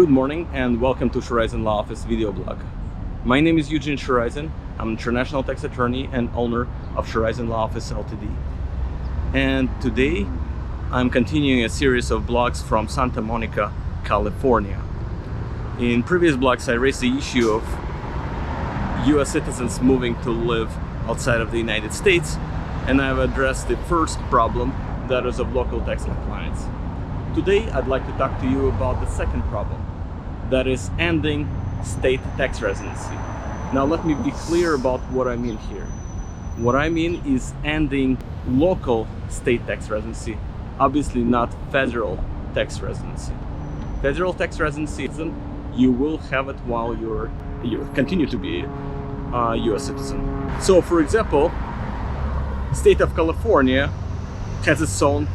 Good morning and welcome to Sherayzen Law Office video blog. My name is Eugene Sherayzen. I'm an international tax attorney and owner of Sherayzen Law Office Ltd. And today I'm continuing a series of blogs from Santa Monica, California. In previous blogs I raised the issue of US citizens moving to live outside of the United States, and I've addressed the first problem, that is of local tax compliance. Today I'd like to talk to you about the second problem, that is ending state tax residency. Now let me be clear about what I mean here. What I mean is ending local state tax residency, obviously not federal tax residency. Federal tax residency, you will have it while you continue to be a US citizen. So for example, state of California has its own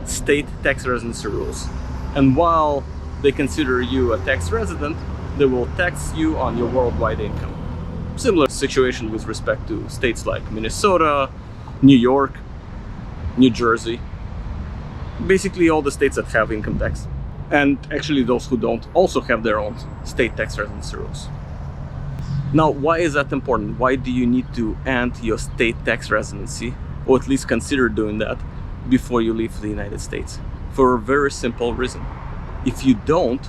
state tax residency rules, and while they consider you a tax resident, they will tax you on your worldwide income. Similar situation with respect to states like Minnesota, New York, New Jersey, basically all the states that have income tax, and actually those who don't also have their own state tax residency rules. Now, why is that important? Why do you need to end your state tax residency, or at least consider doing that, before you leave the United States? For a very simple reason. If you don't,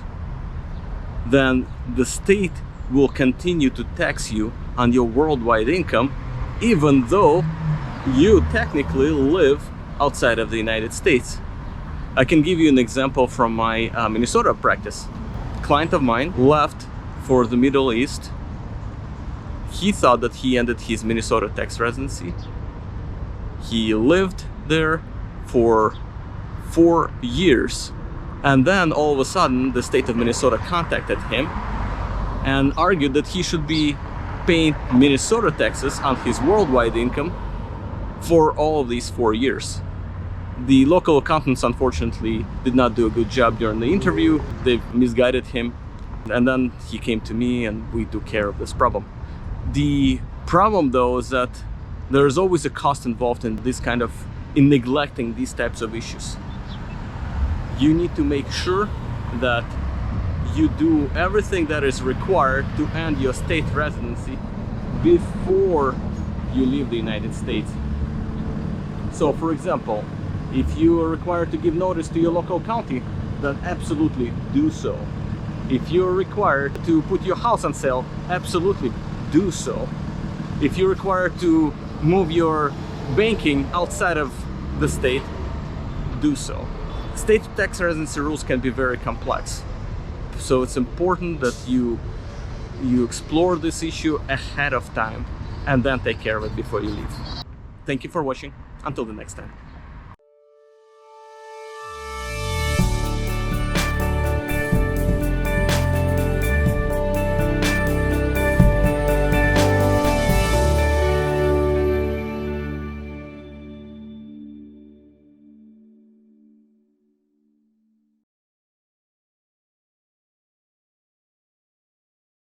then the state will continue to tax you on your worldwide income, even though you technically live outside of the United States. I can give you an example from my Minnesota practice. A client of mine left for the Middle East. He thought that he ended his Minnesota tax residency. He lived there for 4 years, and then all of a sudden the state of Minnesota contacted him and argued that he should be paying Minnesota taxes on his worldwide income for all of these 4 years. The local accountants unfortunately did not do a good job during the interview. They misguided him, and then he came to me and we took care of this problem. The problem though is that there's always a cost involved in this kind of neglecting these types of issues. You need to make sure that you do everything that is required to end your state residency before you leave the United States. So for example, if you are required to give notice to your local county, then absolutely do so. If you're required to put your house on sale, absolutely do so. If you're required to move your banking outside of the state, do so. State tax residency rules can be very complex, so it's important that you explore this issue ahead of time and then take care of it before you leave. Thank you for watching. Until the next time.